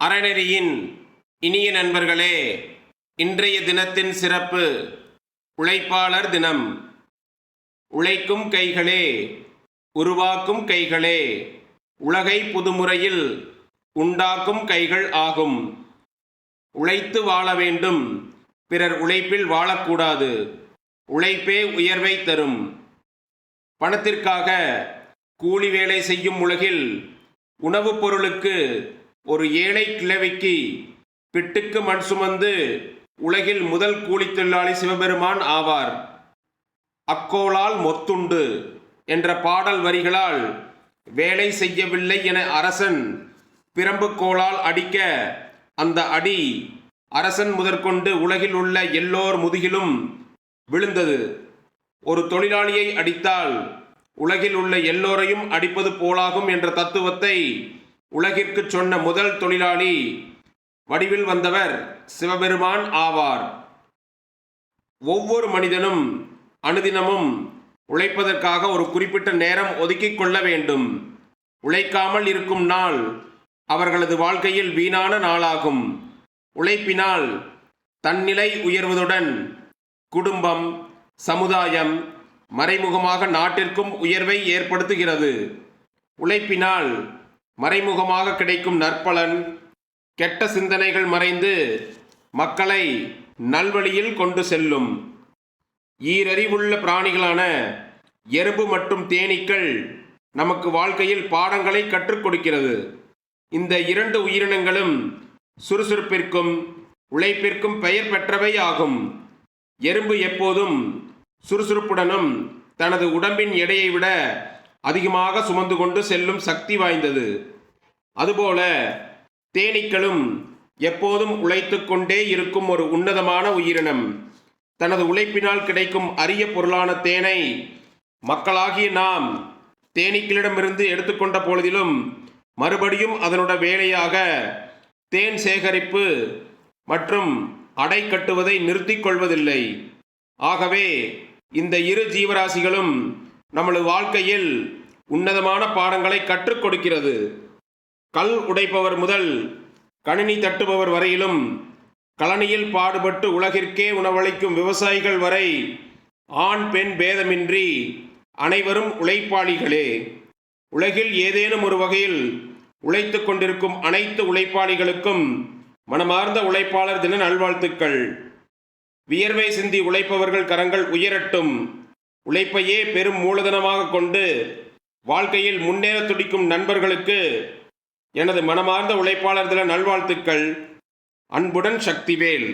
அறநெறியின் இனிய நண்பர்களே, இன்றைய தினத்தின் சிறப்பு உழைப்பாளர் தினம். உழைக்கும் கைகளே, உருவாக்கும் கைகளே, உலகை புதுமுறையில் உண்டாக்கும் கைகள் ஆகும். உழைத்து வாழ வேண்டும், பிறர் உழைப்பில் வாழக்கூடாது. உழைப்பே உயர்வை தரும். பணத்திற்காக கூலி வேலை செய்யும் உலகில் உணவுப் பொருளுக்கு ஒரு ஏழை கிழவிக்கு பிட்டுக்கு மண் சுமந்து உலகில் முதல் கூலி தொழிலாளி சிவபெருமான் ஆவார். அக்கோலால் மொத்துண்டு என்ற பாடல் வரிகளால் வேலை செய்யவில்லை என அரசன் பிரம்பு கோலால் அடிக்க, அந்த அடி அரசன் முதற்கொண்டு உலகில் உள்ள எல்லோர் முதுகிலும் விழுந்தது. ஒரு தொழிலாளியை அடித்தால் உலகில் உள்ள எல்லோரையும் அடிப்பது போலாகும் என்ற தத்துவத்தை உலகிற்கு சொன்ன முதல் தொழிலாளி வடிவில் வந்தவர் சிவபெருமான் ஆவார். ஒவ்வொரு மனிதனும் அனுதினமும் உழைப்பதற்காக ஒரு குறிப்பிட்ட நேரம் ஒதுக்கிக் கொள்ள வேண்டும். உழைக்காமல் இருக்கும் நாள் அவர்களது வாழ்க்கையில் வீணான நாளாகும். உழைப்பினால் தன்னிலை உயர்வதுடன் குடும்பம், சமுதாயம், மறைமுகமாக நாட்டிற்கும் உயர்வை ஏற்படுத்துகிறது. உழைப்பினால் மறைமுகமாக கிடைக்கும் நற்பலன், கெட்ட சிந்தனைகள் மறைந்து மக்களை நல்வழியில் கொண்டு செல்லும். ஈரறிவுள்ள பிராணிகளான எறும்பு மற்றும் தேனீக்கள் நமக்கு வாழ்க்கையில் பாடங்களை கற்றுக் கொடுக்கிறது. இந்த இரண்டு உயிரினங்களும் சுறுசுறுப்பிற்கும் உழைப்பிற்கும் பெயர் பெற்றவை ஆகும். எறும்பு எப்போதும் சுறுசுறுப்புடனும் தனது உடம்பின் எடையை விட அதிகமாக சுமந்து கொண்டு செல்லும் சக்தி வாய்ந்தது. அதுபோல தேனீக்களும் எப்போதும் உழைத்து கொண்டே இருக்கும் ஒரு உன்னதமான உயிரினம். தனது உழைப்பினால் கிடைக்கும் அரிய பொருளான தேனை மக்களாகிய நாம் தேனீக்களிடமிருந்து எடுத்துக்கொண்ட பொழுதிலும் மறுபடியும் அதனோட வேலையாக தேன் சேகரிப்பு மற்றும் அடை கட்டுவதை நிறுத்திக் கொள்வதில்லை. ஆகவே இந்த இரு ஜீவராசிகளும் நமது வாழ்க்கையில் உன்னதமான பாடங்களை கற்றுக் கொடுக்கிறது. கல் உடைப்பவர் முதல் கணினி தட்டுபவர் வரையிலும், கழனியில் பாடுபட்டு உலகிற்கே உணவளிக்கும் விவசாயிகள் வரை, ஆண் பெண் பேதமின்றி அனைவரும் உழைப்பாளிகளே. உலகில் ஏதேனும் ஒரு வகையில் உழைத்து கொண்டிருக்கும் அனைத்து உழைப்பாளிகளுக்கும் மனமார்ந்த உழைப்பாளர் தின நல்வாழ்த்துக்கள். வியர்வை சிந்தி உழைப்பவர்கள் கரங்கள் உயரட்டும். உழைப்பையே பெரும் மூலதனமாக கொண்டு வாழ்க்கையில் முன்னேற துடிக்கும் நண்பர்களுக்கு எனது மனமார்ந்த உழைப்பாளர் தின நல்வாழ்த்துக்கள். அன்புடன் சக்திவேல்.